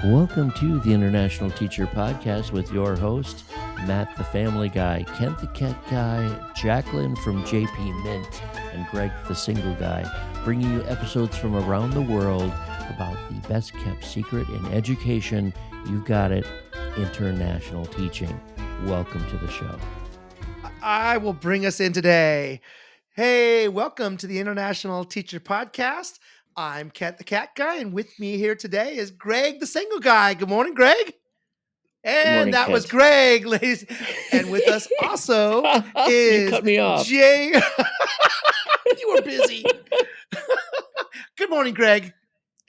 Welcome to the International Teacher Podcast with your host, Matt the Family Guy, Kent the Cat Guy, Jacqueline from JP Mint, and Greg the Single Guy, bringing you episodes from around the world about the best kept secret in education. You got it, international teaching. Welcome to the show. I will bring us in today. Hey, welcome to the International Teacher Podcast. I'm Kent the Cat Guy, and with me here today is Greg the Single Guy. Good morning, Greg. And morning, that Kent. was Greg, ladies. And with us also is You cut me off. Jay. You were busy. Good morning, Greg.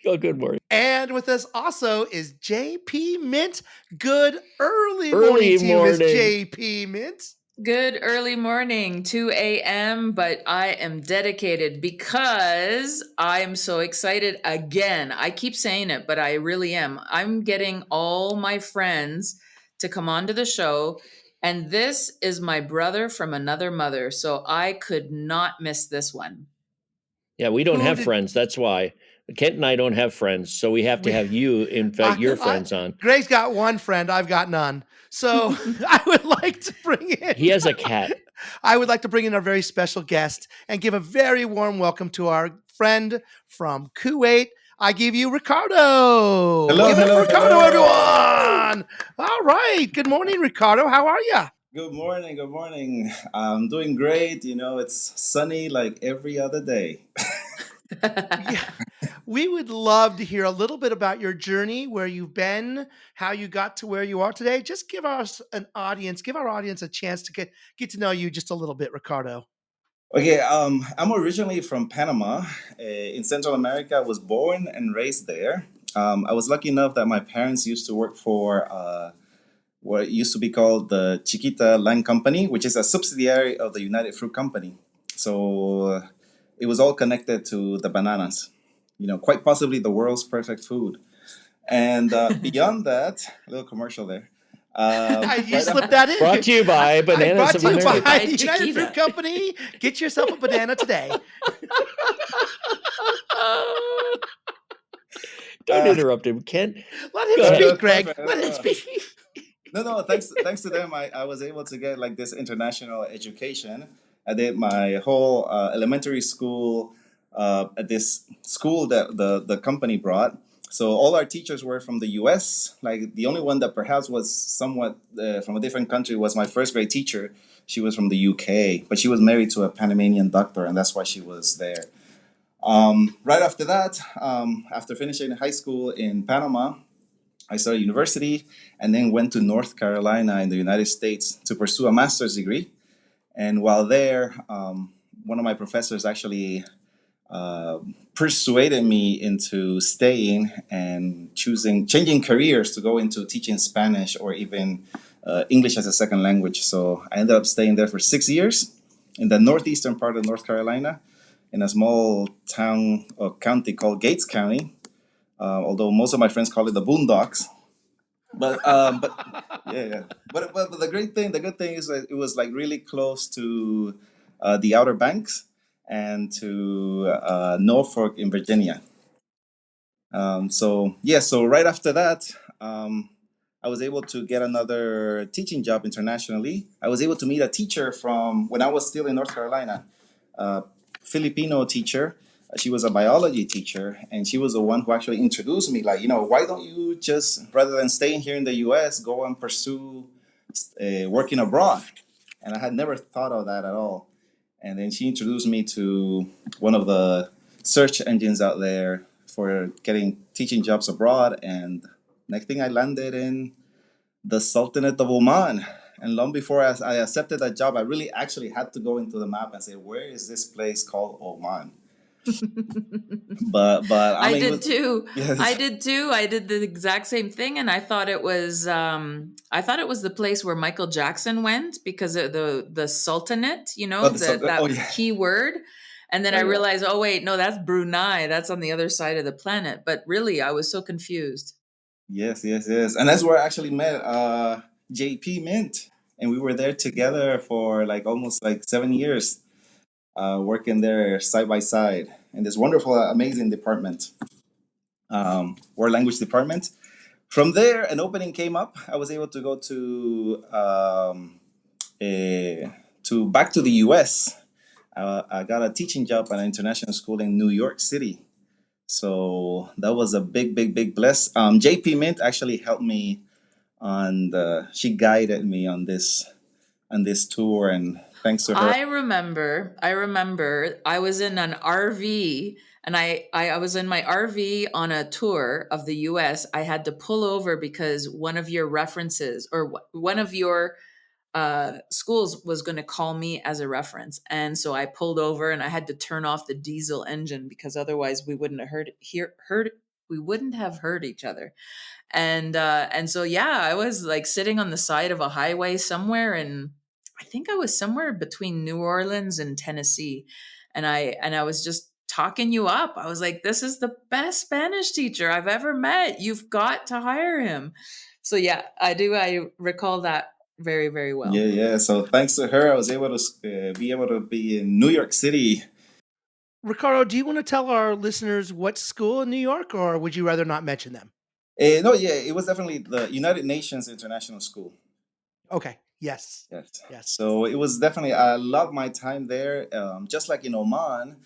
Oh, good morning. And with us also is JP Mint. Good early Early morning to you, Miss morning. JP Mint. Good early morning, 2 a.m., but I am dedicated because I am so excited again. I keep saying it, but I really am. I'm getting all my friends to come onto the show, and this is my brother from another mother, so I could not miss this one. Yeah, we don't have friends. That's why. Kent and I don't have friends, so we have to have you invite your friends on. Greg's got one friend. I've got none. So I would like to bring in... He has a cat. I would like to bring in our very special guest and give a very warm welcome to our friend from Kuwait. I give you Ricardo. Hello, give it hello, for Ricardo, hello. everyone. All right. Good morning, Ricardo. How are you? Good morning. Good morning. I'm doing great. You know, it's sunny like every other day. Yeah. We would love to hear a little bit about your journey, where you've been, how you got to where you are today. Just give us an audience, give our audience a chance to get to know you just a little bit, Ricardo. Okay, I'm originally from Panama in Central America. I was born and raised there. I was lucky enough that my parents used to work for what used to be called the Chiquita Land Company, which is a subsidiary of the United Fruit Company. So it was all connected to the bananas. You know, quite possibly the world's perfect food. And beyond that, a little commercial there. You slipped that in. Brought to you by Bananas Brought of to you America. by United Chiquita. Fruit Company. Get yourself a banana today. Don't interrupt him, Kent. Let him Go ahead. speak, Greg. Perfect. Let him speak. No, thanks to them, I was able to get like this international education. I did my whole elementary school at this school that the company brought. So all our teachers were from the U.S. Like the only one that perhaps was somewhat from a different country was my first grade teacher. She was from the U.K., but she was married to a Panamanian doctor, and that's why she was there. Right after that, after finishing high school in Panama, I started university and then went to North Carolina in the United States to pursue a master's degree. And while there, one of my professors actually persuaded me into staying and changing careers to go into teaching Spanish or even English as a second language. So I ended up staying there for 6 years in the northeastern part of North Carolina in a small town or county called Gates County. Although most of my friends call it the Boondocks, but yeah. But the good thing is that it was like really close to the Outer Banks and to Norfolk in Virginia. So right after that, I was able to get another teaching job internationally. I was able to meet a teacher from when I was still in North Carolina, Filipino teacher. She was a biology teacher, and she was the one who actually introduced me. Like, you know, why don't you just, rather than staying here in the U.S., go and pursue working abroad? And I had never thought of that at all. And then she introduced me to one of the search engines out there for getting teaching jobs abroad. And next thing I landed in the Sultanate of Oman. And long before I accepted that job, I really actually had to go into the map and say, where is this place called Oman? But I did too. Yes. I did too. I did the exact same thing, and I thought it was the place where Michael Jackson went because of the Sultanate, you know, that key word. And then I realized, oh wait, no, that's Brunei. That's on the other side of the planet. But really, I was so confused. Yes. And that's where I actually met JP Mint. And we were there together for like almost like 7 years, working there side by side in this wonderful, amazing department, world language department. From there, an opening came up. I was able to go back to the U.S. I got a teaching job at an international school in New York City. So that was a big, big, big bless. JP Mint actually helped me she guided me on this tour, and thanks to her. I remember I was in an RV, and I was in my RV on a tour of the US. I had to pull over because one of your references, or one of your schools, was going to call me as a reference. And so I pulled over and I had to turn off the diesel engine because otherwise we wouldn't have heard each other. And so yeah, I was like sitting on the side of a highway somewhere, and I think I was somewhere between New Orleans and Tennessee, and I was just talking you up. I was like, this is the best Spanish teacher I've ever met. You've got to hire him. So yeah, I recall that very, very well. Yeah. So thanks to her, I was able to be in New York City. Ricardo, do you want to tell our listeners what school in New York, or would you rather not mention them? No, yeah, it was definitely the United Nations International School. Okay. Yes. Yes. So it was definitely, I loved my time there. Just like in Oman,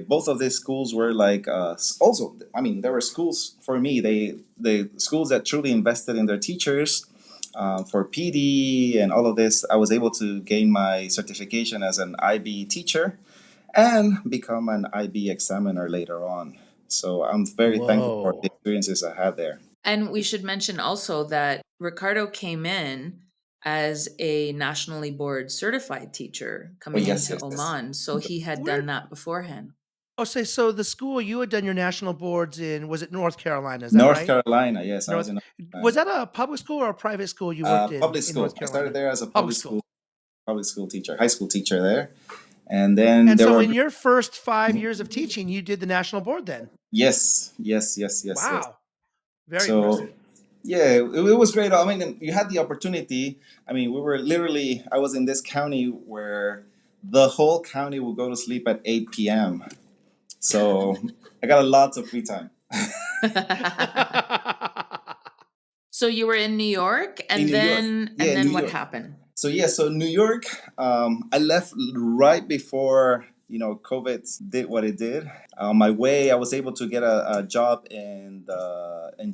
both of these schools were like, also, I mean, there were schools for me, the schools that truly invested in their teachers. For PD and all of this, I was able to gain my certification as an IB teacher and become an IB examiner later on. So I'm very thankful for the experiences I had there. And we should mention also that Ricardo came in as a nationally board certified teacher coming into Oman. So he had done that beforehand. Oh, so the school you had done your national boards in, was it North Carolina? Is that right? North Carolina, yes. I was in North Carolina. Was that a public school or a private school you worked in? Public school. North Carolina? I started there as a public school teacher, high school teacher there. And then in your first 5 years of teaching, you did the national board then? Yes. Wow. Yes. Very impressive. Yeah, it was great. I mean, you had the opportunity. I mean, I was in this county where the whole county would go to sleep at 8 p.m. So I got lots of free time. So you were in New York, and then what happened? So New York, I left right before COVID did what it did. On my way, I was able to get a job in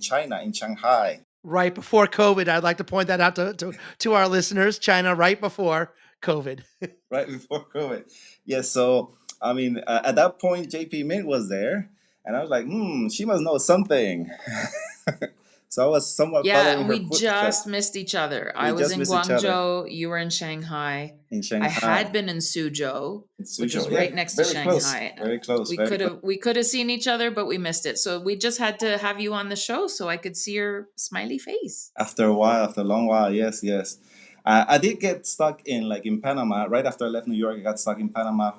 China, in Shanghai. Right before COVID, I'd like to point that out to our listeners. China, right before COVID. Right before COVID. Yes. So I mean, at that point, JP Mint was there, and I was like, she must know something. So I was somewhat following her footsteps. We just missed each other. I was in Guangzhou. You were in Shanghai. I had been in Suzhou, which is right next to Shanghai. Very close. We could have seen each other, but we missed it. So we just had to have you on the show so I could see your smiley face. After a long while, yes. I did get stuck in Panama. Right after I left New York, I got stuck in Panama.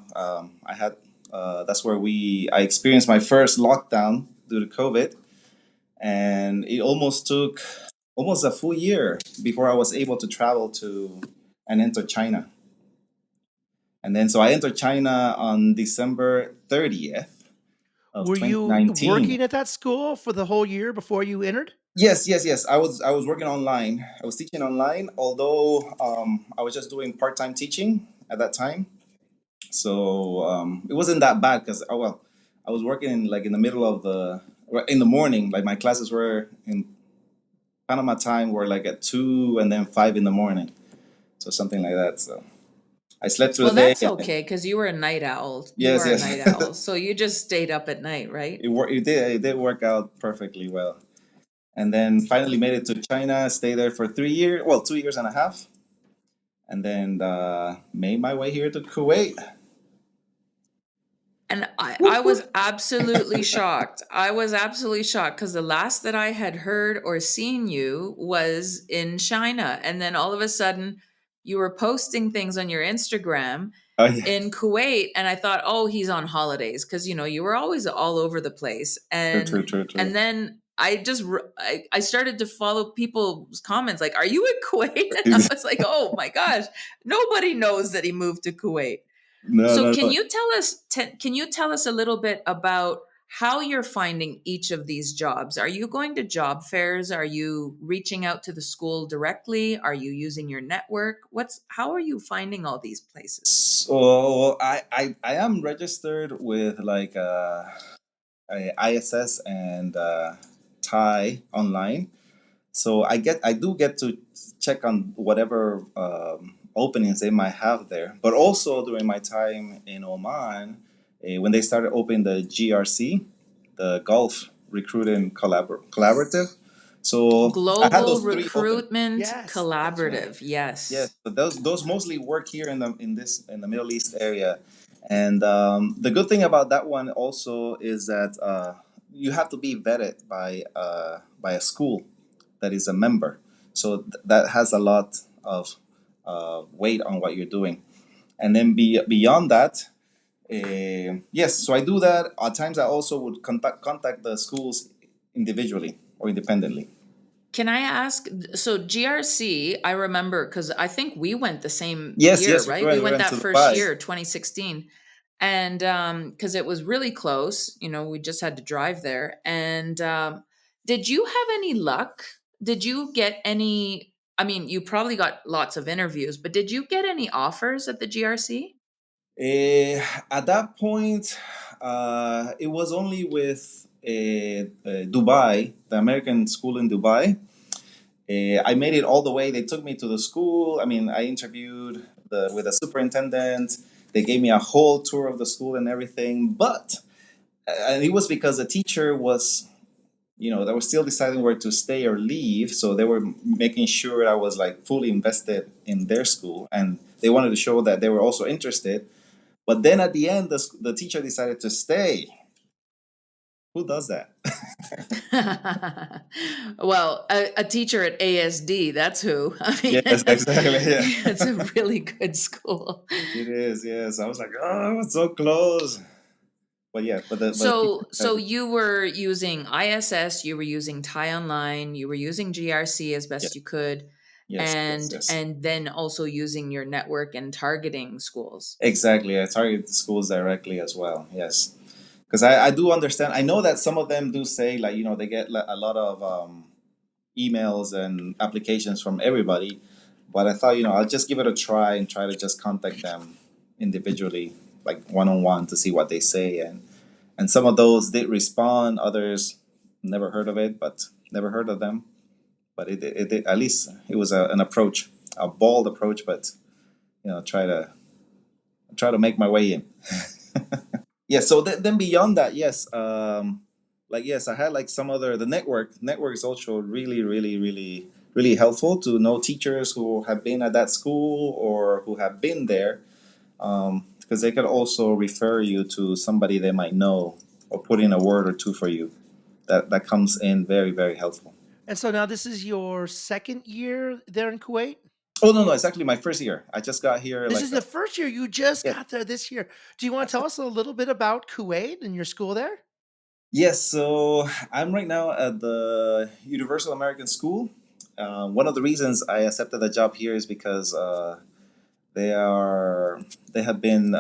That's where I experienced my first lockdown due to COVID. And it almost took a full year before I was able to travel and enter China. And then so I entered China on December 30th of 2019. Were you working at that school for the whole year before you entered? Yes. I was working online. I was teaching online, although I was just doing part-time teaching at that time. So it wasn't that bad because I was working in the middle of in the morning. Like my classes were in Panama time were at 2 and then 5 in the morning. So something like that. So I slept through the day. Well, that's okay because you were a night owl. Yes. A night owl. So you just stayed up at night, right? It did work out perfectly well. And then finally made it to China, stayed there for 3 years, 2 years and a half. And then made my way here to Kuwait. And I was absolutely shocked. I was absolutely shocked because the last that I had heard or seen you was in China. And then all of a sudden you were posting things on your Instagram in Kuwait. And I thought, he's on holidays because, you were always all over the place. And, True. And then I started to follow people's comments like, are you in Kuwait? And I was like, oh my gosh, nobody knows that he moved to Kuwait. Can you tell us a little bit about how you're finding each of these jobs. Are you going to job fairs? Are you reaching out to the school directly? Are you using your network? How are you finding all these places? So I am registered with like a ISS and Thai online. So I do get to check on whatever openings they might have there. But also during my time in Oman, when they started opening the GRC, the Gulf Recruiting Collaborative. So I had Global those three open. Recruitment Yes, that's right. Collaborative. Yes, Yes. but those mostly work here in the Middle East area, and the good thing about that one also is that you have to be vetted by a school that is a member, so that has a lot of weight on what you're doing, and then beyond that, yes, so I do that. At times, I also would contact the schools individually or independently. Can I ask? So GRC, I remember because I think we went the same Yes, year, yes, right? We we went went that to first Dubai. year, 2016, and because it was really close, we just had to drive there. And did you have any luck? Did you get any? I mean, you probably got lots of interviews, but did you get any offers at the GRC? At that point, it was only with Dubai, the American school in Dubai. I made it all the way. They took me to the school. I mean, I interviewed with the superintendent. They gave me a whole tour of the school and everything. But and it was because the teacher was, they were still deciding where to stay or leave. So they were making sure I was like fully invested in their school, and they wanted to show that they were also interested. But then at the end, the teacher decided to stay. Who does that? Well, a teacher at ASD, that's who. I mean, Yes, exactly. Yeah, it's a really good school. it is. Yes, I was like, oh, I was so close. But yeah, but the teacher So decided. you were using ISS, you were using Thai Online, you were using GRC as Yes, best you could, yes, yes, and yes. and then also using your network and targeting schools. Exactly. I target schools directly as well. Yes, because I do understand. I know that some of them do say like they get a lot of emails and applications from everybody. But I thought, I'll just give it a try and try to just contact them individually, like one on one, to see what they say. And some of those did respond. Others never heard of it, but never heard of them. But it did, at least it was an approach, a bold approach. But try to make my way in. Yeah. So then beyond that, yes, like yes, I had like some other the network is also really really really really helpful to know teachers who have been at that school or who have been there, because they could also refer you to somebody they might know or put in a word or two for you. That comes in very very helpful. And so now this is your second year there in Kuwait? Oh no, it's actually my first year. I just got here This like is the first year you just yeah. got there this year. Do you want to tell us a little bit about Kuwait and your school there? Yes, so I'm right now at the Universal American School. One of the reasons I accepted the job here is because they are they have been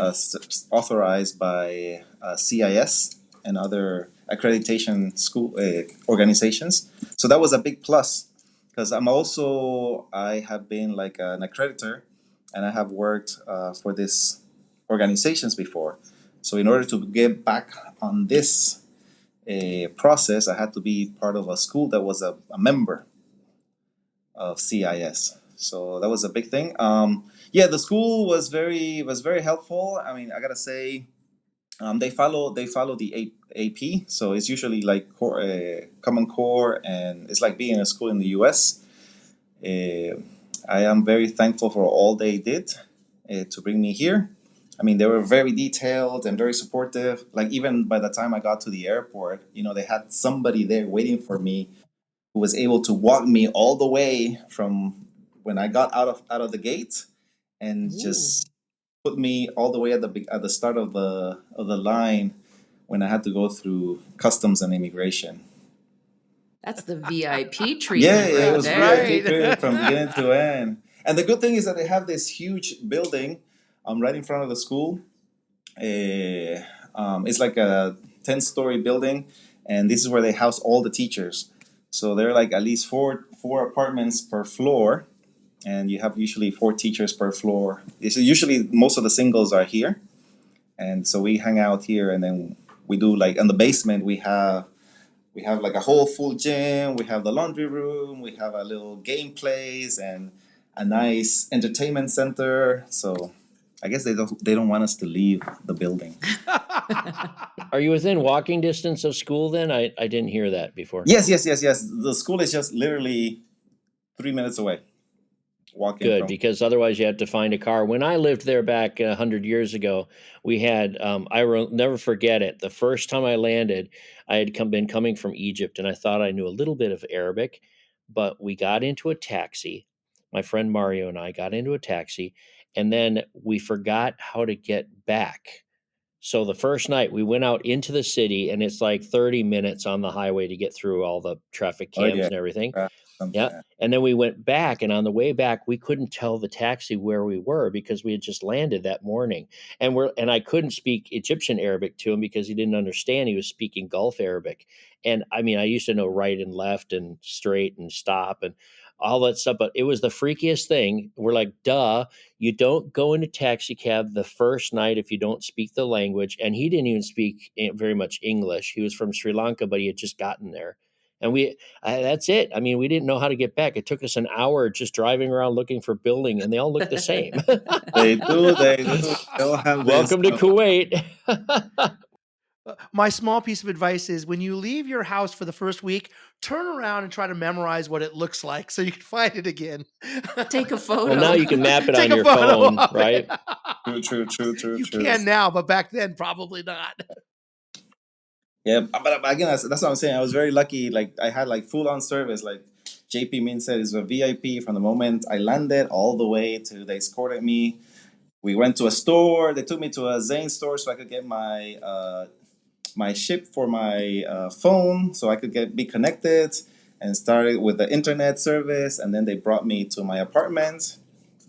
authorized by CIS and other accreditation school organizations. So that was a big plus because I have been like an accreditor, and I have worked for these organizations before. So in order to get back on this process, I had to be part of a school that was a member of CIS. So that was a big thing. Yeah, the school was very helpful. I mean, I gotta say, they follow the AP. So it's usually like Common Core, and it's like being in a school in the U.S. I am very thankful for all they did to bring me here. I mean, they were very detailed and very supportive. Like even by the time I got to the airport, they had somebody there waiting for me who was able to walk me all the way from when I got out of the gate and Ooh, just put me all the way at the start of the line when I had to go through customs and immigration. that's the VIP Yeah, treatment yeah, it right That's was there. VIP right. period from beginning to end. And the good thing is that they have this huge building right in front of the school. It's like 10-story building, and this is where they house all the teachers. So there are like at least four apartments per floor, and you have usually 4 teachers per floor. It's usually most of the singles are here, and so we hang out here, and then we do like in the basement we have like a whole full gym. We have the laundry room. We have a little game place and a nice entertainment center. So I guess they don't want us to leave the building. Are you within walking distance of school then? I didn't hear that before. Yes. The school is just literally 3 minutes away. Walking Good, from. because otherwise you had to find a car. When I lived there back 100 years ago, we had, never forget it. The first time I landed, I had been coming from Egypt, and I thought I knew a little bit of Arabic, but we got into a taxi. My friend Mario and I got into a taxi, and then we forgot how to get back. So the first night we went out into the city, and it's like 30 minutes on the highway to get through all the traffic Oh cams yeah. and everything. Yeah. And then we went back, and on the way back, we couldn't tell the taxi where we were because we had just landed that morning. And I couldn't speak Egyptian Arabic to him because he didn't understand. He was speaking Gulf Arabic. And I mean, I used to know right and left and straight and stop and all that stuff, but it was the freakiest thing. We're like, duh, you don't go in a taxi cab the first night if you don't speak the language. And he didn't even speak very much English. He was from Sri Lanka, but he had just gotten there. And that's it. I mean, we didn't know how to get back. It took us an hour just driving around looking for building, and they all look the same. They do. They all have Welcome to Kuwait. My small piece of advice is when you leave your house for the first week, turn around and try to memorize what it looks like so you can find it again. Take a photo. Well, now you can map it Take on a your photo phone, of it. right? True. You can now, but back then probably not. Yeah, but again, that's what I'm saying. I was very lucky. Like I had like full on service. Like JP Min said, is a VIP from the moment I landed all the way to they escorted me. We went to a store. They took me to a Zane store so I could get my chip for my phone, so I could be connected, and started with the internet service. And then they brought me to my apartment.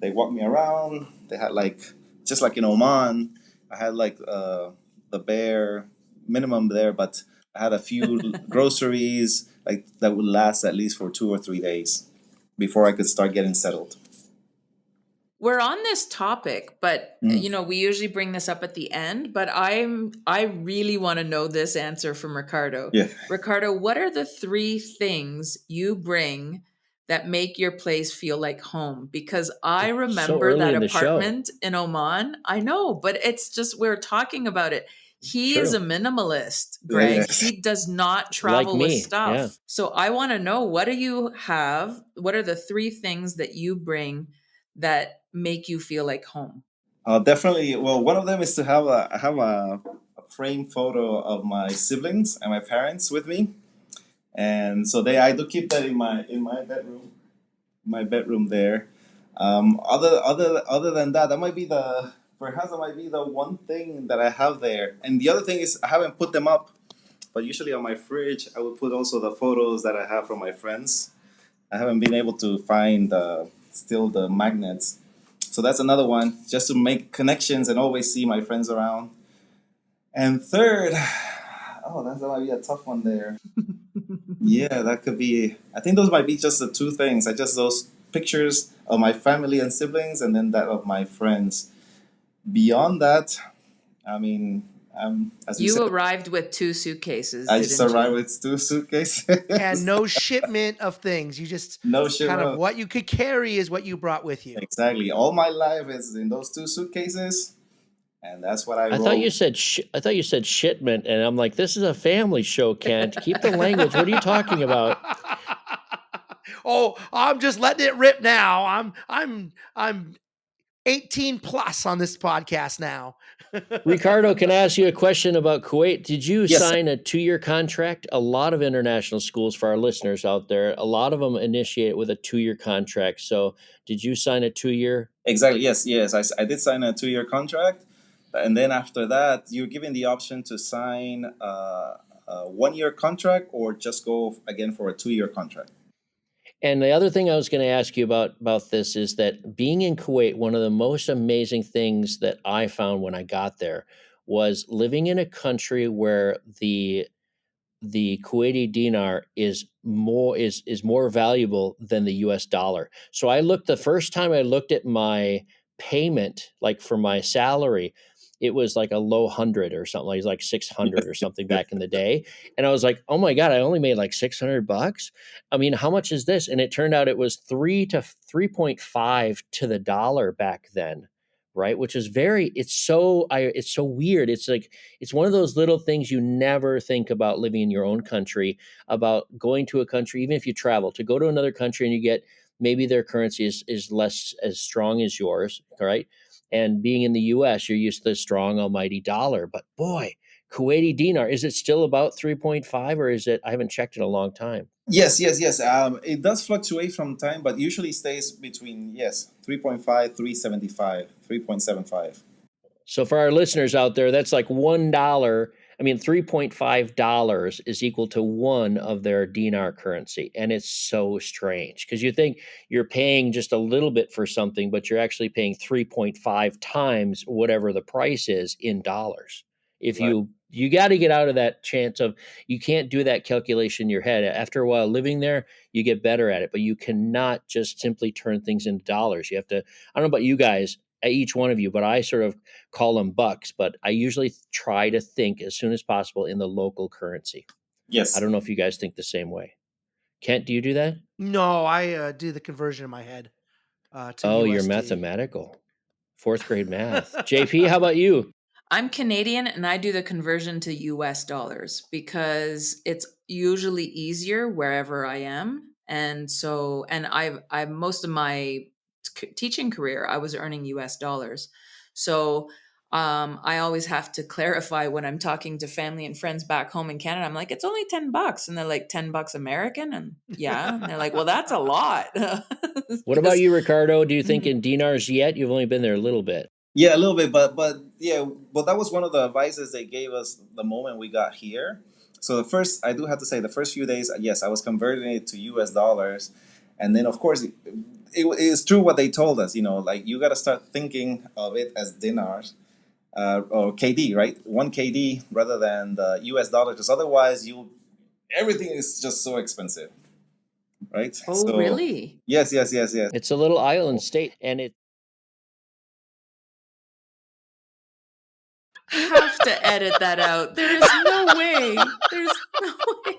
They walked me around. They had like just like in Oman, I had like the bare minimum there, but I had a few groceries like that would last at least for 2 or 3 days before I could start getting settled. We're on this topic, but we usually bring this up at the end, but I really want to know this answer from Ricardo. Yeah. Ricardo, what are the 3 things you bring that make your place feel like home? Because I remember early that in the show. apartment in Oman. I know, but it's just we're talking about it. He True. is a minimalist, Greg. Yes. He does not travel with me, stuff. yeah. So I want to know, what do you have? What are the 3 things that you bring that make you feel like home? Definitely. Well, one of them is to have a framed photo of my siblings and my parents with me, and so I do keep that in my bedroom there. Other than that, that might be the one thing that I have there. And the other thing is I haven't put them up, but usually on my fridge I would put also the photos that I have from my friends. I haven't been able to find still the magnets. So that's another one, just to make connections and always see my friends around. And third, that might be a tough one there. Yeah, that could be. I think those might be just the 2 things. Those pictures of my family and siblings, and then that of my friends. Beyond that, I mean, as you said, arrived with 2 suitcases. I just arrived with 2 suitcases. And no shipment of things. You just No shipment. kind of what you could carry is what you brought with you. Exactly. All my life is in those 2 suitcases, and that's what I thought you said shipment, and I'm like, this is a family show, Kent. Keep the language. What are you talking about? Oh, I'm just letting it rip now. I'm 18 plus on this podcast now. Ricardo, can I ask you a question about Kuwait? Did you Yes, sign a 2-year contract? A lot of international schools, for our listeners out there, a lot of them initiate with a 2-year contract. So did you sign a 2-year? Exactly. Yes. I did sign a 2-year contract. And then after that, you're given the option to sign a 1-year contract or just go again for a 2-year contract. And the other thing I was going to ask you about this is that being in Kuwait, one of the most amazing things that I found when I got there was living in a country where the Kuwaiti dinar is more valuable than the US dollar. So the first time I looked at my payment, like for my salary, it was like a low hundred or something, like 600 or something back in the day. And I was like, oh my God, I only made like $600. I mean, how much is this? And it turned out it was 3.5 to the dollar back then. Right. Which is it's so weird. It's like, it's one of those little things you never think about living in your own country, about going to a country, even if you travel, to go to another country and you get maybe their currency is less as strong as yours, right? And being in the US, you're used to the strong almighty dollar. But boy, Kuwaiti dinar, is it still about 3.5 or is it? I haven't checked in a long time. Yes, yes, yes. It does fluctuate from time, but usually stays between, yes, 3.5, 3.75, 3.75. So for our listeners out there, that's like $1. I mean, $3.5 is equal to one of their dinar currency. And it's so strange because you think you're paying just a little bit for something, but you're actually paying 3.5 times whatever the price is in dollars. If Right. you got to get out of that chance of, you can't do that calculation in your head. After a while living there, you get better at it, but you cannot just simply turn things into dollars. You have to, I don't know about you guys, each one of you, but I sort of call them bucks, but I usually try to think as soon as possible in the local currency. I Yes. don't know if you guys think the same way. Kent, do you do that? No, I do the conversion in my head to Oh, you're USD. mathematical. Fourth grade math. JP, how about you? I'm Canadian and I do the conversion to US dollars because it's usually easier wherever I am. And so, and I've most of my teaching career, I was earning US dollars. So, I always have to clarify when I'm talking to family and friends back home in Canada. I'm like, it's only $10. And they're like, $10 American. And yeah. And they're like, well, that's a lot. What about Because you, Ricardo? Do you think Mhm. in dinars yet? You've only been there a little bit. Yeah, a little bit, but yeah, but that was one of the advices they gave us the moment we got here. So I do have to say, the first few days, yes, I was converting it to US dollars, and then of course it is true what they told us. Like you got to start thinking of it as dinars, or KD, right? One KD rather than the US dollar, because otherwise everything is just so expensive, right? oh, So really? yes, yes, yes, yes. It's a little island state, and Have to edit that out. There is no way. There's no way.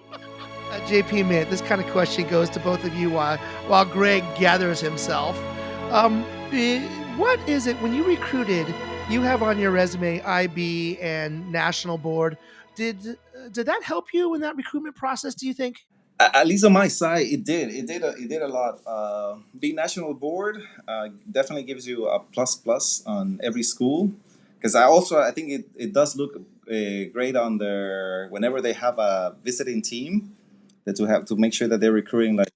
JP Mint, this kind of question goes to both of you while Greg gathers himself. What is it when you recruited? You have on your resume IB and National Board. Did that help you in that recruitment process? Do you think? At least on my side, it did. It did a lot. Being national board definitely gives you a plus plus on every school. Because I think it does look great on their whenever they have a visiting team, that to have to make sure that they're recruiting like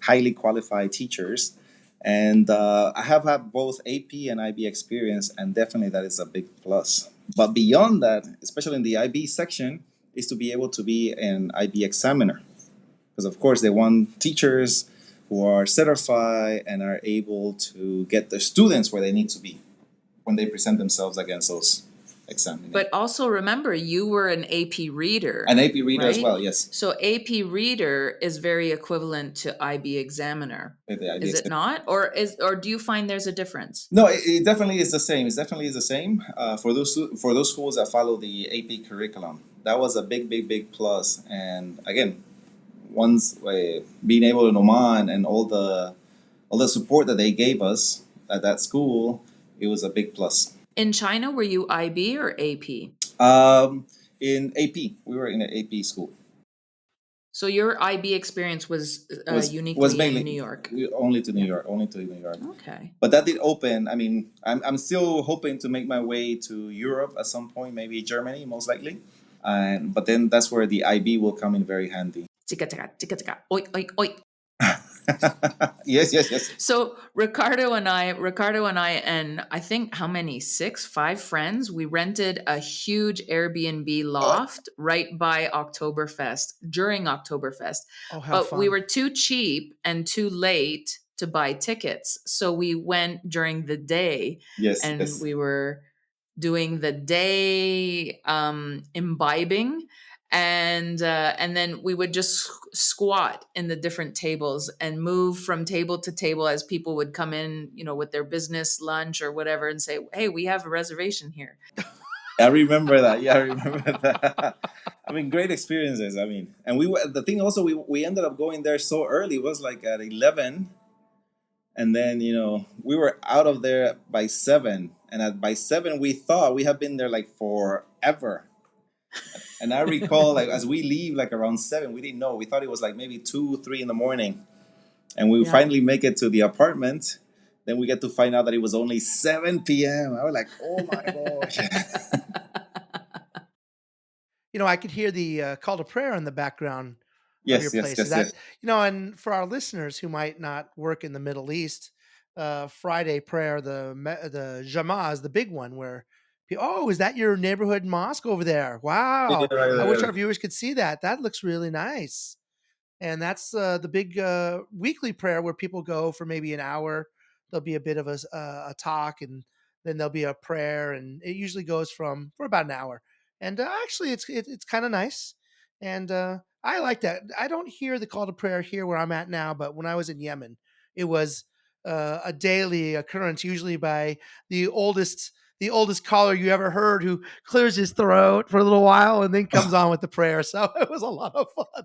highly qualified teachers. And I have had both AP and IB experience, and definitely that is a big plus. But beyond that, especially in the IB section, is to be able to be an IB examiner, because of course they want teachers who are certified and are able to get their students where they need to be when they present themselves against those exams. But also remember, you were an AP reader. An AP reader as right? well, yes. So AP reader is very equivalent to IB examiner. The IB Is it not? Or do you find there's a difference? No, it definitely is the same. It definitely is the same for those schools that follow the AP curriculum. That was a big, big, big plus. And again, once being able in Oman and all the support that they gave us at that school, it was a big plus. In China, were you IB or AP? In AP, we were in an AP school. So your IB experience was uniquely Was mainly in New York. only to New York, only to New York. Okay. But that did open. I mean, I'm still hoping to make my way to Europe at some point, maybe Germany, most likely. But then that's where the IB will come in very handy. Tika tika tika tika. Oi oi oi. Yes, yes, yes. So Ricardo and I, and I think how many? 5 friends. We rented a huge Airbnb loft right by Oktoberfest during Oktoberfest. Oh, how But fun! we were too cheap and too late to buy tickets. So we went during the day Yes, and yes. we were doing the day imbibing, and then we would just squat in the different tables and move from table to table as people would come in, with their business lunch or whatever, and say, "Hey, we have a reservation here." I remember that. Yeah, I remember that. I mean, great experiences. I mean, and the thing also, we ended up going there so early. It was like at 11, and then we were out of there by 7, and by 7 we thought we had been there like forever. And I recall, like, as we leave like around 7, we didn't know. We thought it was like maybe 2, 3 in the morning, and we Yeah. finally make it to the apartment. Then we get to find out that it was only 7 p.m. I was like, oh my gosh. I could hear the call to prayer in the background of your Yes, yes, place. Is yes, yes. that, and for our listeners who might not work in the Middle East, Friday prayer, the Jama is the big one where, oh, is that your neighborhood mosque over there? Yeah, Wow. right, I right, wish our right. viewers could see that. That looks really nice. And that's the big weekly prayer where people go for maybe an hour. There'll be a bit of a talk, and then there'll be a prayer, and it usually goes for about an hour. And actually, it's kind of nice, and I like that. I don't hear the call to prayer here where I'm at now, but when I was in Yemen, it was a daily occurrence, usually by the oldest. The oldest caller you ever heard, who clears his throat for a little while and then comes on with the prayer. So it was a lot of fun.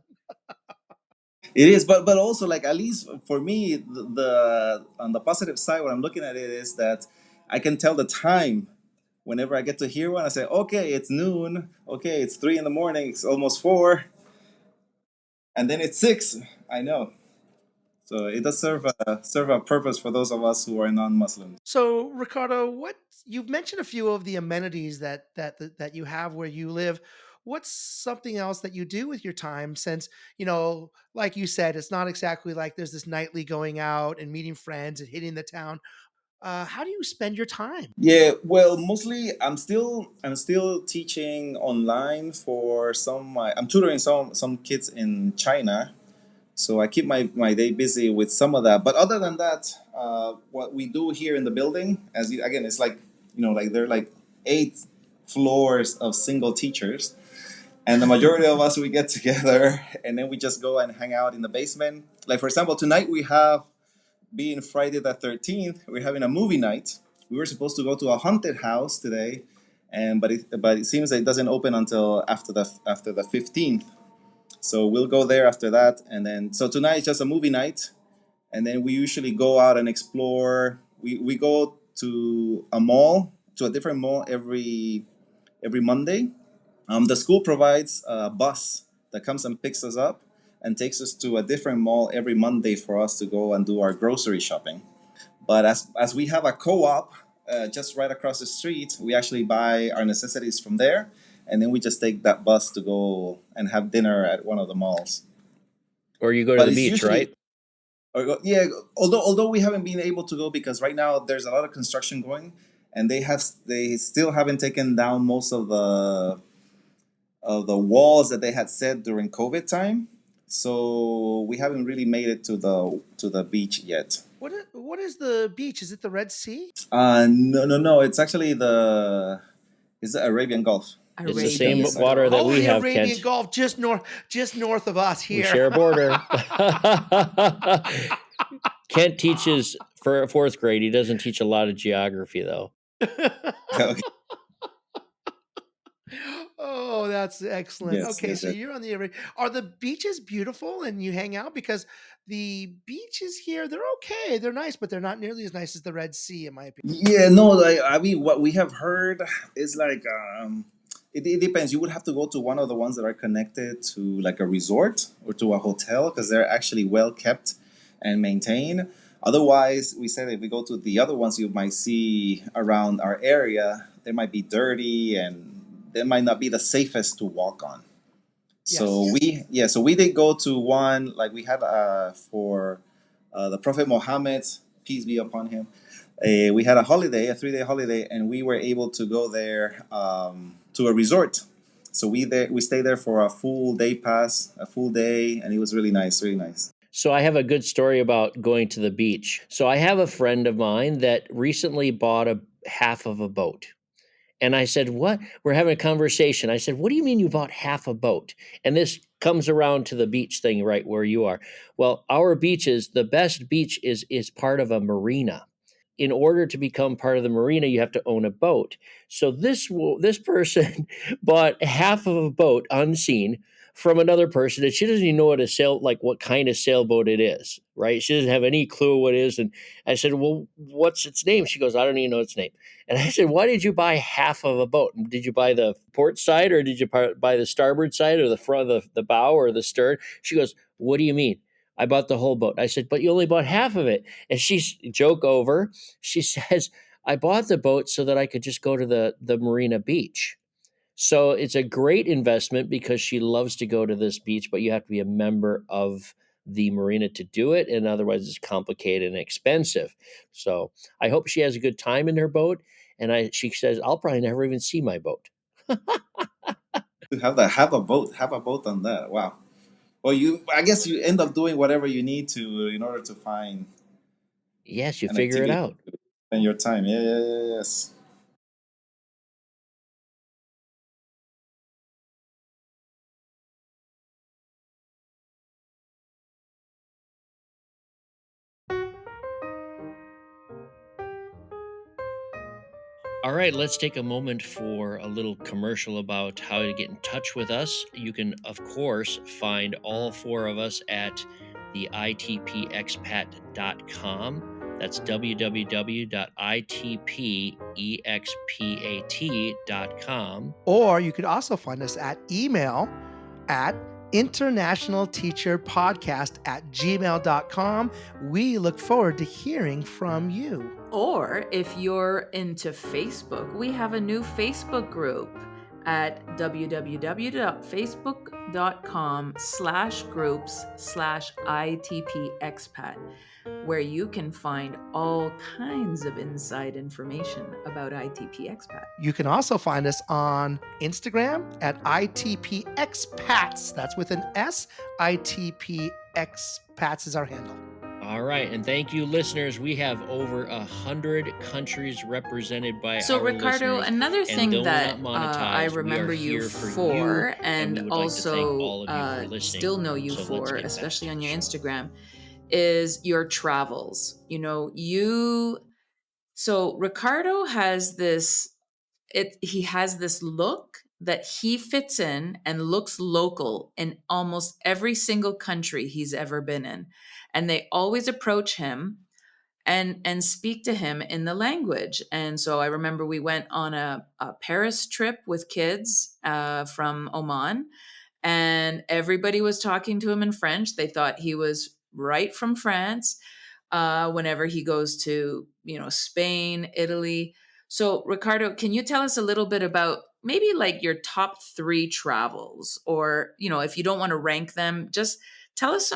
It is, but also, like, at least for me, the on the positive side, what I'm looking at it is that I can tell the time whenever I get to hear one. I say, okay, it's noon. Okay, it's 3 in the morning. It's almost 4, and then it's 6. I know. So it does serve a purpose for those of us who are non-Muslims. So, Ricardo, what you've mentioned a few of the amenities that you have where you live. What's something else that you do with your time? Since like you said, it's not exactly like there's this nightly going out and meeting friends and hitting the town. How do you spend your time? Yeah, well, mostly I'm still teaching online for I'm tutoring some kids in China. So I keep my day busy with some of that. But other than that, what we do here in the building, again, it's like, like there are like 8 floors of single teachers, and the majority of us, we get together and then we just go and hang out in the basement. Like, for example, tonight we have, being Friday the 13th, we're having a movie night. We were supposed to go to a haunted house today, and but it seems that it doesn't open until after the 15th. So we'll go there after that, and then so tonight is just a movie night, and then we usually go out and explore. We go to a different mall every Monday. The school provides a bus that comes and picks us up and takes us to a different mall every Monday for us to go and do our grocery shopping. But as we have a co-op just right across the street, we actually buy our necessities from there, and then we just take that bus to go and have dinner at one of the malls. Or you go to But the it's beach, usually, right? yeah. Although we haven't been able to go because right now there's a lot of construction going, and they still haven't taken down most of the walls that they had set during COVID time. So we haven't really made it to the beach yet. What is the beach? Is it the Red Sea? No, no, no. It's the Arabian Gulf. It's the Arabian same Yes, water that Oh, we the have, Arabian Kent. Gulf, just north of us We here. share a border. Kent teaches for fourth grade. He doesn't teach a lot of geography, though. okay. Oh, that's excellent. Yes, Okay, yes, so yes. you're on the are the beaches beautiful and you hang out? Because the beaches here, they're okay. They're nice, but they're not nearly as nice as the Red Sea, in my opinion. Yeah, no. Like, I mean, what we have heard is like, it depends. You would have to go to one of the ones that are connected to like a resort or to a hotel because they're actually well kept and maintained. Otherwise, we said if we go to the other ones you might see around our area, they might be dirty and they might not be the safest to walk on. So Yes. we did go to one like we had for the Prophet Muhammad, peace be upon him. We had a 3-day holiday, and we were able to go there to a resort. So we stayed there for a full day pass, a full day, and it was really nice, really nice. So I have a good story about going to the beach. So I have a friend of mine that recently bought a half of a boat. And I said, what? We're having a conversation. I said, what do you mean you bought half a boat? And this comes around to the beach thing right where you are. Well, our beaches, the best beach is part of a marina. In order to become part of the marina, you have to own a boat. So this person bought half of a boat unseen from another person, and she doesn't even know what kind of sailboat it is, right? She doesn't have any clue what it is. And I said, well, what's its name? She goes, I don't even know its name. And I said, why did you buy half of a boat? Did you buy the port side, or did you buy the starboard side, or the front of the bow, or the stern? She goes, what do you mean? I bought the whole boat. I said, but you only bought half of it. And she's joke over. She says, I bought the boat so that I could just go to the marina beach. So it's a great investment because she loves to go to this beach, but you have to be a member of the marina to do it. And otherwise it's complicated and expensive. So I hope she has a good time in her boat. And she says, I'll probably never even see my boat. To have a boat on that. Wow. Well, I guess you end up doing whatever you need to in order to find Yes, you an figure it activity out. to spend your time. Yeah, yeah, yeah, yes. All right, let's take a moment for a little commercial about how to get in touch with us. You can, of course, find all four of us at the itpexpat.com. That's www.itpexpat.com. Or you could also find us at email at internationalteacherpodcast@gmail.com. We look forward to hearing from you. Or if you're into Facebook, we have a new Facebook group at www.facebook.com/groups/ITPexpat, where you can find all kinds of inside information about ITP Expat. You can also find us on Instagram at ITPXpats. That's with an S. ITPXpats is our handle. All right, and thank you, listeners. We have over 100 countries represented by So, our Ricardo, listeners. another And thing though we're that not monetized, I we are remember you here for for, you, and we and would like to thank also all of you for listening. still know you So let's for, get back especially to on the your show. Instagram, is your travels. So Ricardo has he has this look that he fits in and looks local in almost every single country he's ever been in. And they always approach him and speak to him in the language. And so I remember we went on a Paris trip with kids from Oman, and everybody was talking to him in French. They thought he was right from France. Whenever he goes to, Spain, Italy. So, Ricardo, can you tell us a little bit about maybe like your top 3 travels, or if you don't want to rank them, just tell us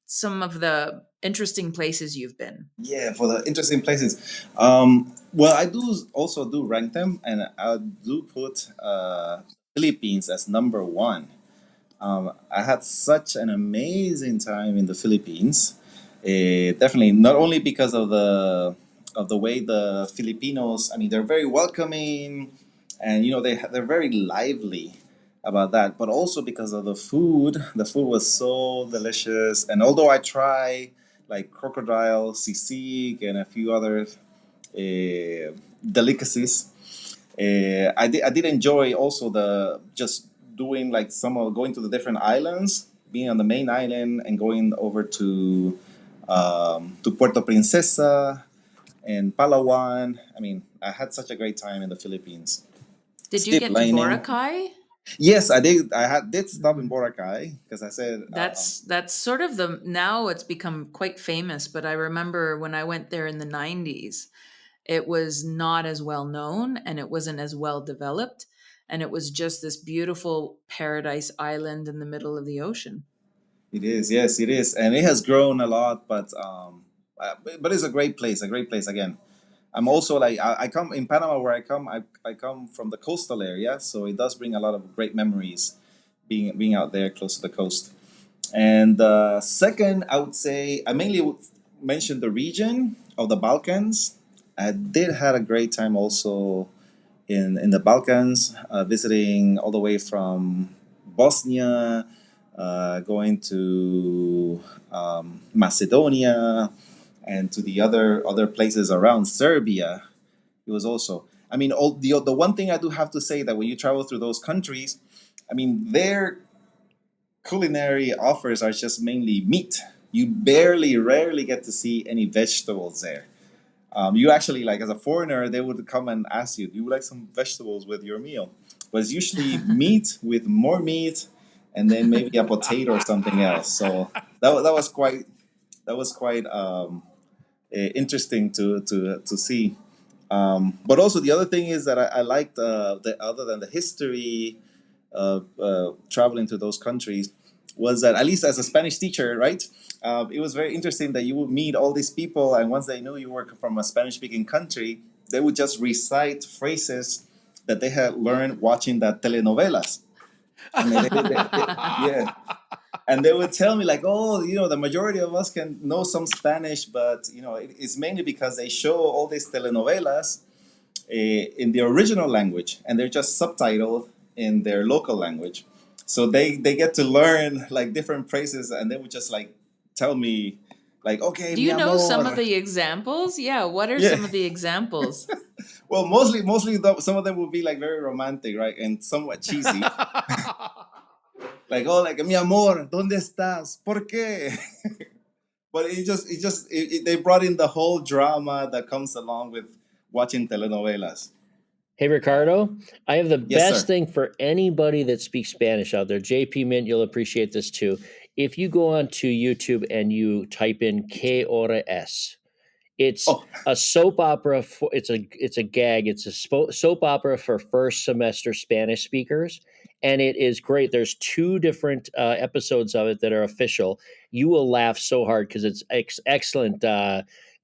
some of the interesting places you've been. Yeah, for the interesting places. Well, I do also do rank them, and I do put Philippines as number one. I had such an amazing time in the Philippines. Definitely, not only because of the way the Filipinos. I mean, they're very welcoming, and they're very lively about that. But also because of the food. The food was so delicious, and although I try like crocodile, sisig, and a few other delicacies. I did enjoy also the just doing like some of going to the different islands, being on the main island and going over to Puerto Princesa and Palawan. I mean, I had such a great time in the Philippines. Did you Still get to lining. Boracay? Yes, I did. Did stop in Boracay because I said That's sort of now it's become quite famous, but I remember when I went there in the 90s, it was not as well known and it wasn't as well developed, and it was just this beautiful paradise island in the middle of the ocean. it is. Yes, it is, and it has grown a lot. But it's a great place again. I'm also like I come in Panama where I come from the coastal area, so it does bring a lot of great memories being out there close to the coast. And second, I would say I mainly would mention the region of the Balkans. I did had a great time also in the Balkans, visiting all the way from Bosnia, going to Macedonia, and to the other places around Serbia. It was also, I mean, all the one thing I do have to say that when you travel through those countries, I mean, their culinary offers are just mainly meat. You rarely get to see any vegetables there. You actually, like, as a foreigner, they would come and ask you, "Do you like some vegetables with your meal?" But it's usually meat with more meat, and then maybe a potato or something else. So that was quite interesting to see. But also the other thing is that I liked the other than the history of traveling to those countries was that, at least as a Spanish teacher, right? It was very interesting that you would meet all these people, and once they knew you were from a Spanish-speaking country, they would just recite phrases that they had learned watching the telenovelas. And yeah, and they would tell me like, "Oh, you know, the majority of us can know some Spanish, but you know, it's mainly because they show all these telenovelas in the original language, and they're just subtitled in their local language. So they get to learn like different phrases, and they would just like tell me like, okay, Do mi you know some of amor." the examples? Yeah, what are Yeah. some of the examples? Well, mostly some of them will be like very romantic, right, and somewhat cheesy. Like, oh, like, mi amor, ¿dónde estás? ¿Por qué? But they brought in the whole drama that comes along with watching telenovelas. Hey, Ricardo, I have the Yes, best sir. thing for anybody that speaks Spanish out there. JP Mint, you'll appreciate this too. If you go onto YouTube and you type in Que Hora Es, it's Oh, a soap opera. It's a gag. It's a soap opera for first semester Spanish speakers, and it is great. There's two different episodes of it that are official. You will laugh so hard because it's excellent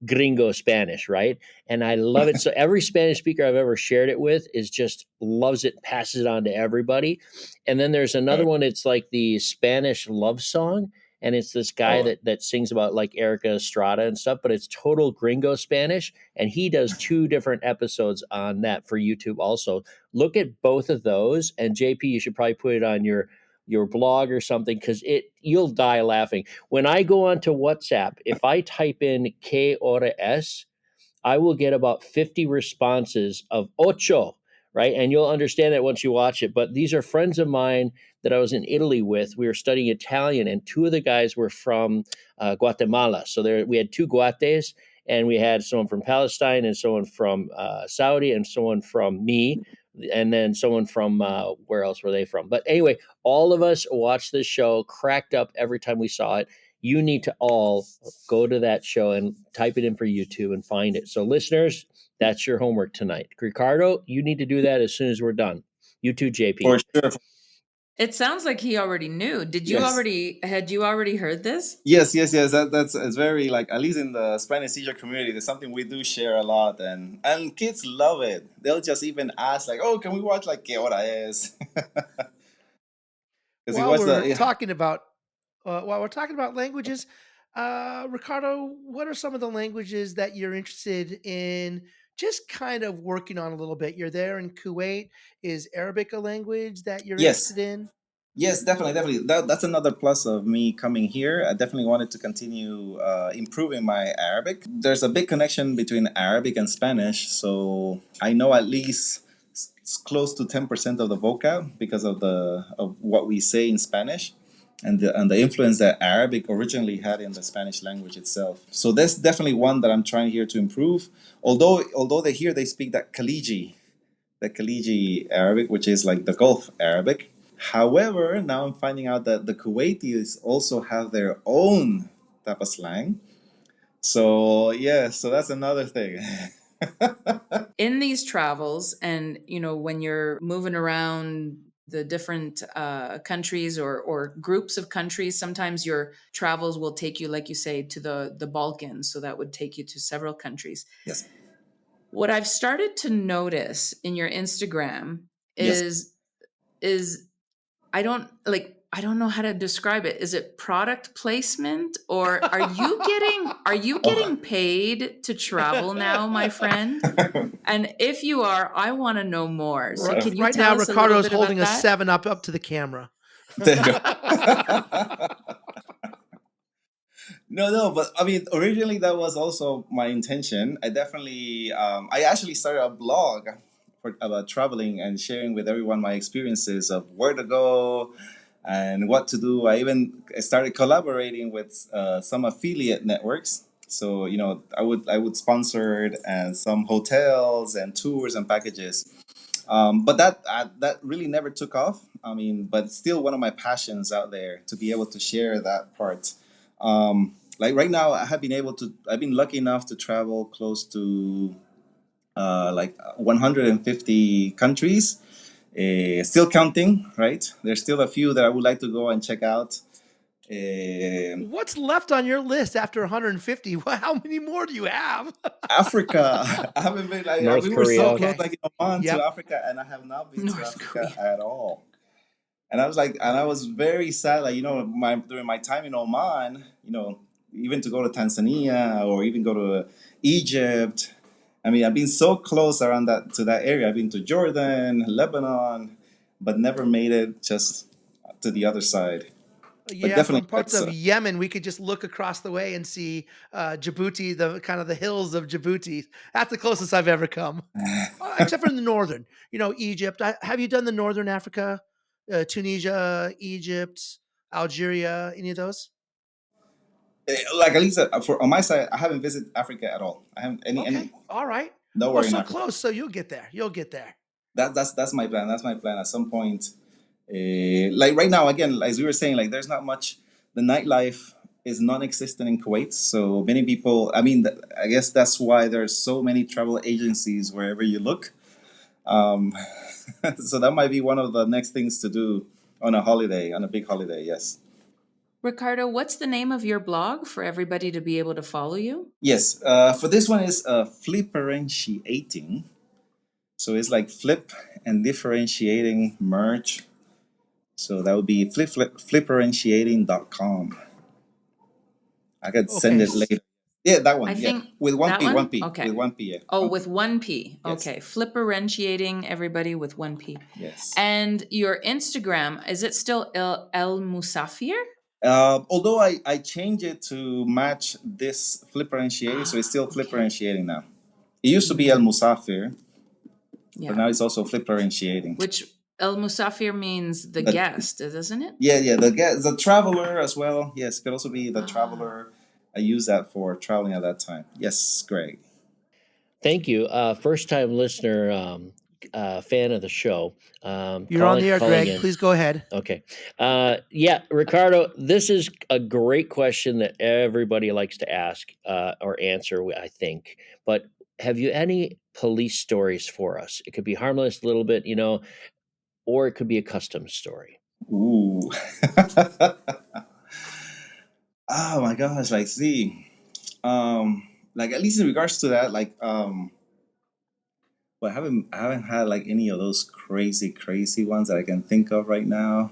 gringo Spanish, right? And I love it. So every Spanish speaker I've ever shared it with is just loves it, passes it on to everybody. And then there's another one. It's like the Spanish love song, and it's this guy oh, that sings about like Erica Estrada and stuff, but it's total gringo Spanish, and he does two different episodes on that for YouTube also. Look at both of those, and JP, you should probably put it on your blog or something, because you'll die laughing. When I go onto WhatsApp, if I type in Que Hora Es, I will get about 50 responses of ocho, right? And you'll understand that once you watch it. But these are friends of mine that I was in Italy with. We were studying Italian, and two of the guys were from Guatemala. So we had two Guates, and we had someone from Palestine, and someone from Saudi, and someone from me, and then someone from where else were they from? But anyway, all of us watched this show, cracked up every time we saw it. You need to all go to that show and type it in for YouTube and find it. So, listeners, that's your homework tonight. Ricardo, you need to do that as soon as we're done. You too, JP. for sure. It sounds like he already knew. Yes. Had you already heard this? Yes. That's it's very, like, at least in the Spanish teacher community, there's something we do share a lot, and kids love it. They'll just even ask like, "Oh, can we watch like Que Hora Es?" Because we While watch we're the, yeah. talking about languages, Ricardo, what are some of the languages that you're interested in just kind of working on a little bit? You're there in Kuwait. Is Arabic a language that you're Yes. interested in? Yes, definitely. That's another plus of me coming here. I definitely wanted to continue improving my Arabic. There's a big connection between Arabic and Spanish, so I know at least close to 10% of the vocab because of what we say in Spanish, and the influence that Arabic originally had in the Spanish language itself. So that's definitely one that I'm trying here to improve. Although they speak that Khaliji, the Khaliji Arabic, which is like the Gulf Arabic. However, now I'm finding out that the Kuwaitis also have their own type of slang. So yeah, so that's another thing. In these travels, and when you're moving around the different countries or groups of countries, sometimes your travels will take you, like you say, to the Balkans. So that would take you to several countries. Yes. What I've started to notice in your Instagram Yes. is I don't like I don't know how to describe it. Is it product placement, or are you getting paid to travel now, my friend? And if you are, I want to know more. So can you Right tell now, us a little Ricardo is bit about holding a that? 7 up to the camera. There you go. No, but I mean, originally that was also my intention. I actually started a blog about traveling and sharing with everyone my experiences of where to go and what to do. I started collaborating with some affiliate networks. So I would sponsor and some hotels and tours and packages. But that really never took off. I mean, but it's still one of my passions out there to be able to share that part. Like right now, I've been lucky enough to travel close to like 150 countries. Still counting, right? There's still a few that I would like to go and check out. What's left on your list after 150? How many more do you have? Africa. I haven't been like North we were so Korea. close, Okay. like in Oman to Yep. Africa, and I have not been to North Africa Korea. at all. And I was very sad, like during my time in Oman, even to go to Tanzania or even go to Egypt. I mean, I've been so close around that area. I've been to Jordan, Lebanon, but never made it just to the other side. But Yeah, from definitely, parts of Yemen, we could just look across the way and see Djibouti, the kind of the hills of Djibouti. That's the closest I've ever come, except for in the northern. Egypt. Have you done the northern Africa, Tunisia, Egypt, Algeria, any of those? like at least for on my side, I haven't visited Africa at all. I haven't Okay, all right. Well, nowhere in so Africa. close, so you'll get there. You'll get there. That's my plan. That's my plan. At some point, like right now, again, as we were saying, like there's not much. The nightlife is non-existent in Kuwait, so many people. I mean, I guess that's why there's so many travel agencies wherever you look. Um, so that might be one of the next things to do on a big holiday. Yes, Ricardo, what's the name of your blog for everybody to be able to follow you? yes. For this one is flipperentiating. So it's like flip and differentiating merge. So that would be flipperentiating.com. I could send Okay. it later. Yeah, that I one. Yeah, think with one that P, one one? P, Okay. with one P. Yeah, Oh, 1P. with one P. Yes, Okay. Flipperentiating everybody with one P. yes. And your Instagram, is it still El Musafir? Although I changed it to match this flipperentiating, so it's still Okay. flipperentiating now. It used to be El Musafir, but Yeah. now it's also flipperentiating. Which El Musafir means the The, guest, doesn't it? yeah, the traveler as well. Yes, it could also be the Ah. traveler. I use that for traveling at that time. Yes, Greg. Thank you. First time listener, fan of the show. You're on the air, calling Greg. in. Please go ahead. Okay. Yeah, Ricardo, this is a great question that everybody likes to ask or answer, I think. But have you any police stories for us? It could be harmless a little bit, or it could be a custom story. Ooh. Oh my gosh, like see. Like at least in regards to that, like well, I haven't had like any of those crazy ones that I can think of right now.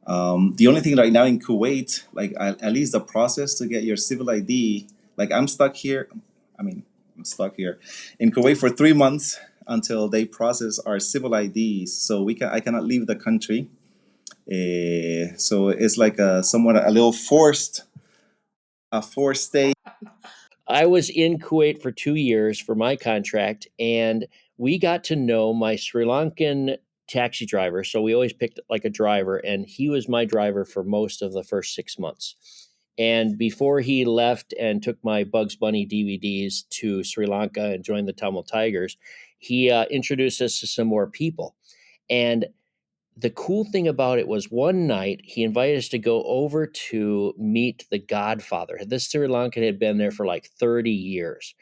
The only thing right now in Kuwait, like at least the process to get your civil ID, like I'm stuck here. I mean, I'm stuck here in Kuwait for 3 months until they process our civil IDs. So I cannot leave the country. So it's like a little a forced stay. I was in Kuwait for 2 years for my contract, and we got to know my Sri Lankan taxi driver. So we always picked like a driver, and he was my driver for most of the first 6 months. And before he left and took my Bugs Bunny DVDs to Sri Lanka and joined the Tamil Tigers, he introduced us to some more people. And the cool thing about it was one night he invited us to go over to meet the Godfather. This Sri Lankan had been there for like 30 years.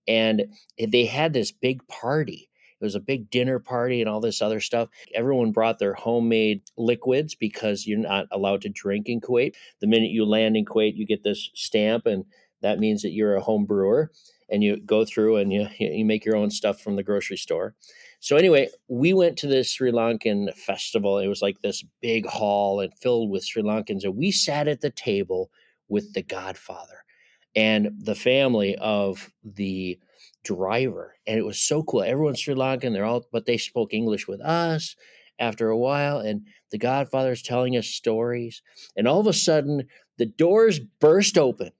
And they had this big party. It was a big dinner party and all this other stuff. Everyone brought their homemade liquids because you're not allowed to drink in Kuwait. The minute you land in Kuwait, you get this stamp, and that means that you're a home brewer. and you go through and you make your own stuff from the grocery store. So anyway, we went to this Sri Lankan festival. It was like this big hall and filled with Sri Lankans, and we sat at the table with the Godfather and the family of the driver, and it was so cool. Everyone's Sri Lankan, but they spoke English with us after a while, and the Godfather's telling us stories, and all of a sudden the doors burst open,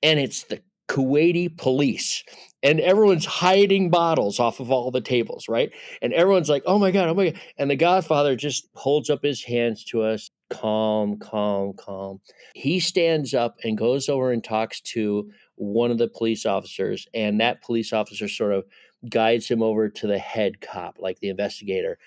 and it's the Kuwaiti police. And everyone's hiding bottles off of all the tables, right? And everyone's like, oh my God, oh my God. And the Godfather just holds up his hands to us, calm, calm, calm. He stands up and goes over and talks to one of the police officers. And that police officer sort of guides him over to the head cop, like the investigator.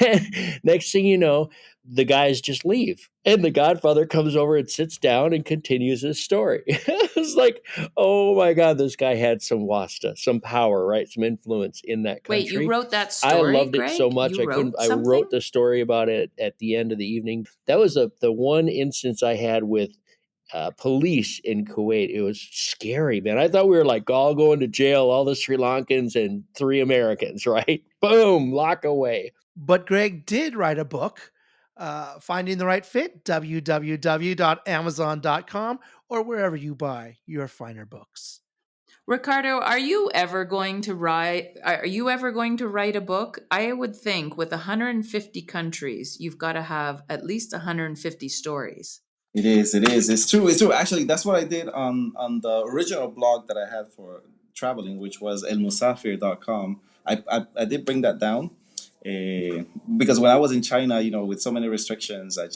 And next thing you know, the guys just leave. And the Godfather comes over and sits down and continues his story. It's like, oh my God, this guy had some wasta, some power, right? Some influence in that Wait, you country. wrote that I story, loved it so Greg? much. You wrote I something? wrote the story about it at the end of the evening. That was the one instance I had with police in Kuwait. It was scary, man. I thought we were like all going to jail, all the Sri Lankans and 3 Americans, right? Boom, lock away. But Greg did write a book, Finding the Right Fit, www.amazon.com, or wherever you buy your finer books. Ricardo, are you ever going to write a book? I would think with 150 countries, you've got to have at least 150 stories. It is. It's true. Actually, that's what I did on the original blog that I had for traveling, which was elmusafir.com. I did bring that down because when I was in China, with so many restrictions, I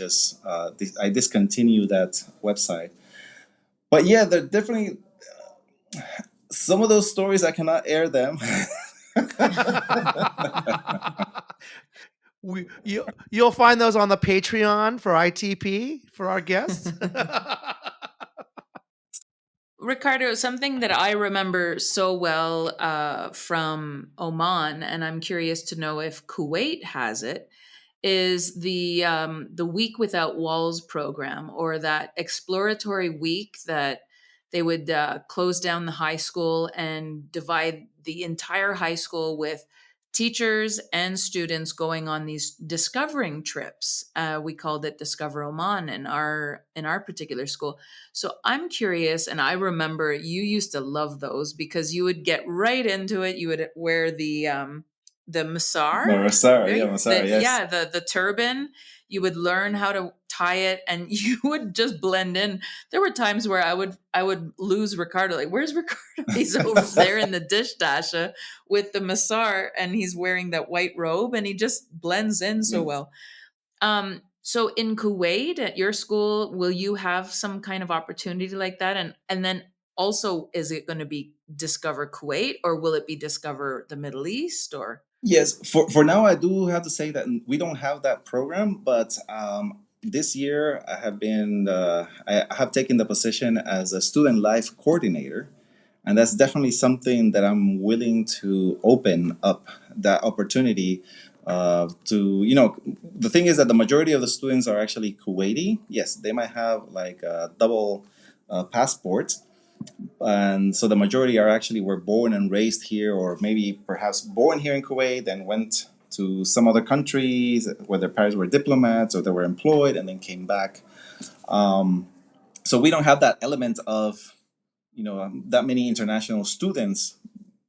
discontinued that website. But yeah, there definitely some of those stories I cannot air them. You'll find those on the Patreon for ITP for our guests. Ricardo, something that I remember so well from Oman, and I'm curious to know if Kuwait has it, is the Week Without Walls program, or that exploratory week that they would close down the high school and divide the entire high school with teachers and students going on these discovering trips. We called it Discover Oman in our particular school. So I'm curious, and I remember you used to love those because you would get right into it. You would wear the masar, Masar, yeah, right? Masar, yes. The turban. You would learn how to tie it, and you would just blend in. There were times where I would lose Ricardo. Like, where's Ricardo? He's over there in the dish dasha with the masar, and he's wearing that white robe, and he just blends in so well. So in Kuwait at your school, will you have some kind of opportunity like that? And then also, is it going to be Discover Kuwait, or will it be Discover the Middle East, or? Yes, for now, I do have to say that we don't have that program, but this year I have taken the position as a student life coordinator, and that's definitely something that I'm willing to open up that opportunity the thing is that the majority of the students are actually Kuwaiti. Yes, they might have like a double passport, and so the majority were born and raised here, or maybe perhaps born here in Kuwait and went to some other countries where their parents were diplomats or they were employed and then came back. So we don't have that element of that many international students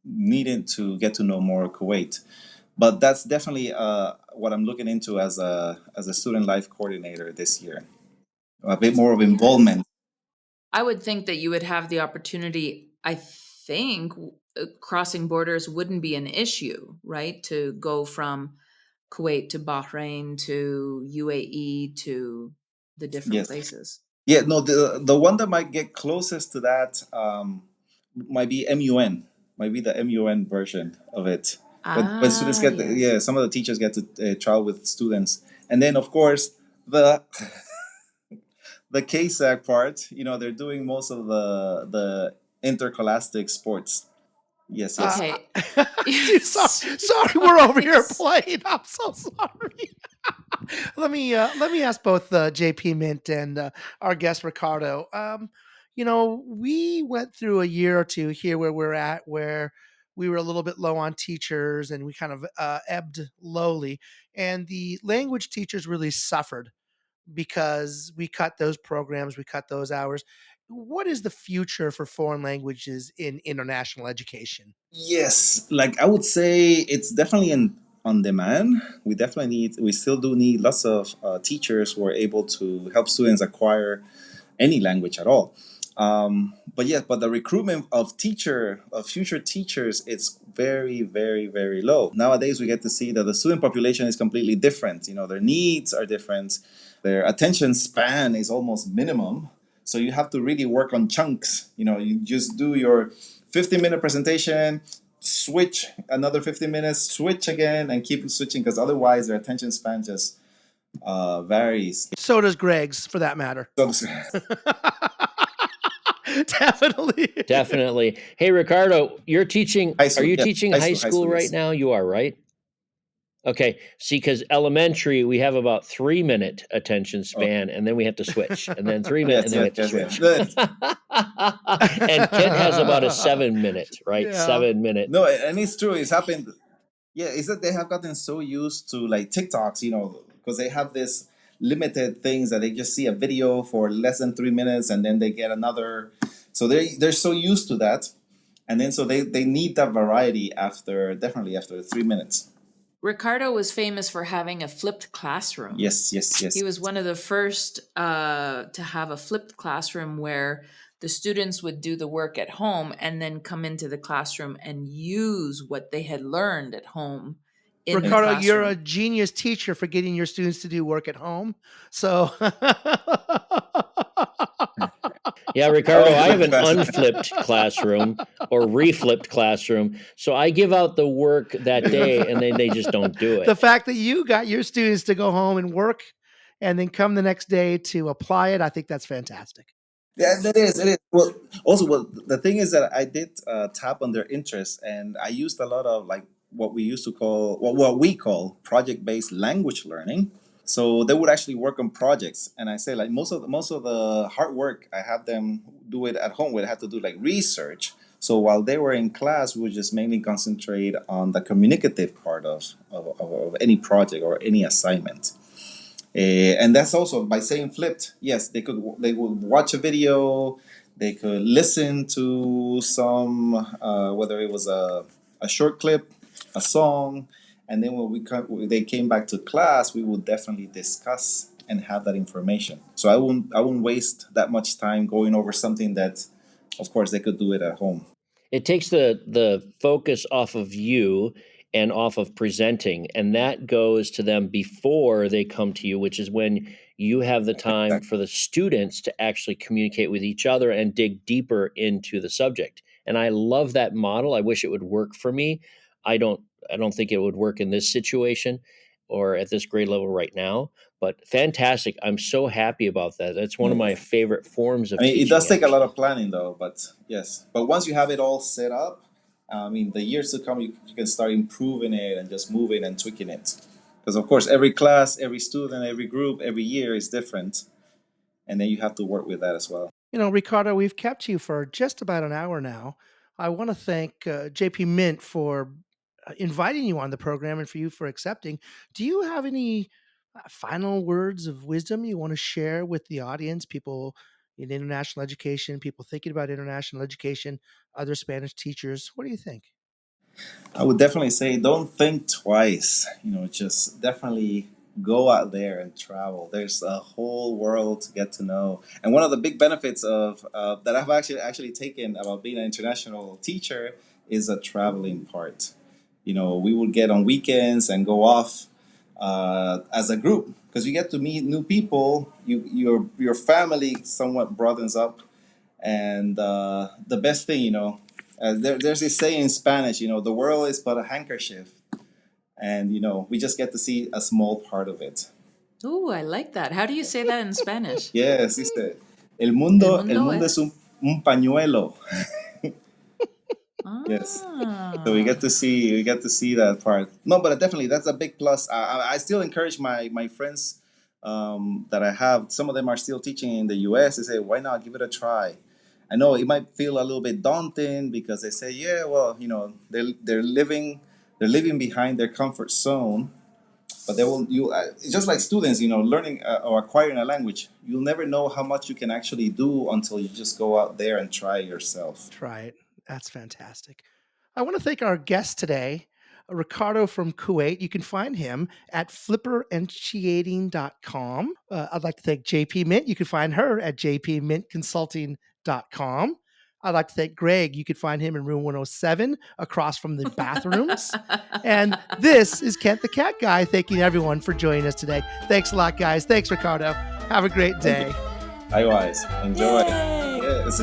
needed to get to know more Kuwait. But that's definitely what I'm looking into as a student life coordinator this year. A bit more of involvement. I would think that you would have the opportunity. I think crossing borders wouldn't be an issue, right? To go from Kuwait to Bahrain to UAE to the different places. Yeah, no, the one that might get closest to that might be MUN, might be the MUN version of it. But students get some of the teachers get to travel with students, and then of course the KSAC part. They're doing most of the interscholastic sports. Yes. Okay. Dude, sorry, we're over here playing. I'm so sorry. Let me ask both JP Mint and our guest Ricardo. We went through a year or two here where we're at, where we were a little bit low on teachers and we kind of ebbed lowly. And the language teachers really suffered because we cut those programs, we cut those hours. What is the future for foreign languages in international education? Yes, like I would say it's definitely on demand. We still do need lots of teachers who are able to help students acquire any language at all. But yes, but the recruitment of future teachers, it's very, very, very low. Nowadays, we get to see that the student population is completely different. Their needs are different. Their attention span is almost minimum. So you have to really work on chunks. You just do your 15-minute presentation, switch another 15 minutes, switch again, and keep switching because otherwise their attention span just varies. So does Greg's, for that matter. So, Definitely. Definitely. Hey, Ricardo, you're teaching. High school, Are you yeah. teaching High high school, school right yes. now? You are, right? Okay. See, because elementary, we have about 3-minute attention span, and then we have to switch, and then 3 minutes, and then we have to switch. Good. And Kent has about a 7-minute, right? Yeah. 7-minute. No, and it's true. It's happened. Yeah, it's that they have gotten so used to like TikToks, because they have this limited things that they just see a video for less than 3 minutes and then they get another. So they're so used to that, and then so they need that variety definitely after 3 minutes. Ricardo was famous for having a flipped classroom. Yes. He was one of the first to have a flipped classroom where the students would do the work at home and then come into the classroom and use what they had learned at home in Ricardo, the classroom. you're a genius teacher for getting your students to do work at home. So Yeah, Ricardo, I have an unflipped classroom or reflipped classroom. So I give out the work that day and then they just don't do it. the fact that you got your students to go home and work and then come the next day to apply it, I think that's fantastic. Yeah, it is. It is. Well, the thing is that I did tap on their interest, and I used a lot of like what we call project-based language learning. So they would actually work on projects, and I say like most of the hard work I have them do it at home. We have to do like research. So while they were in class, we would just mainly concentrate on the communicative part of any project or any assignment. And that's also by saying flipped. Yes, they would watch a video, they could listen to some whether it was a short clip, a song, and then when they came back to class, we would definitely discuss and have that information. So I wouldn't waste that much time going over something that, of course, they could do it at home. It takes the focus off of you and off of presenting, and that goes to them before they come to you, which is when you have the time for the students to actually communicate with each other and dig deeper into the subject. And I love that model. I wish it would work for me. I don't think it would work in this situation or at this grade level right now, but fantastic. I'm so happy about that. That's one of my favorite forms of teaching. It does take a lot actually. of planning though, but yes. But once you have it all set up, the years to come, you can start improving it and just moving and tweaking it. Because of course, every class, every student, every group, every year is different, and then you have to work with that as well. Ricardo, we've kept you for just about an hour now. I want to thank JP Mint for inviting you on the program and for you for accepting. Do you have any final words of wisdom you want to share with the audience, people in international education, people thinking about international education, other Spanish teachers? What do you think? I would definitely say don't think twice. Just definitely go out there and travel. There's a whole world to get to know. And one of the big benefits of that I've actually taken about being an international teacher is a traveling part. We would get on weekends and go off as a group because you get to meet new people. Your family somewhat broadens up, and the best thing, there's this saying in Spanish, the world is but a handkerchief. And, we just get to see a small part of it. Ooh, I like that. How do you say that in Spanish? Yes, dice, el mundo es un pañuelo. Yes. So we get to see that part. No, but definitely that's a big plus. I still encourage my friends that I have. Some of them are still teaching in the U.S. They say, why not give it a try? I know it might feel a little bit daunting because they say, yeah, well, you know, they're living behind their comfort zone, but they will you it's just like students, you know, learning or acquiring a language. You'll never know how much you can actually do until you just go out there and try yourself. Try it. That's fantastic. I want to thank our guest today, Ricardo from Kuwait. You can find him at flipperenchiating.com. I'd like to thank JP Mint. You can find her at jpmintconsulting.com. I'd like to thank Greg. You can find him in room 107 across from the bathrooms. And this is Kent the Cat Guy, thanking everyone for joining us today. Thanks a lot, guys. Thanks, Ricardo. Have a great day. Likewise. Enjoy. Yay! Yes.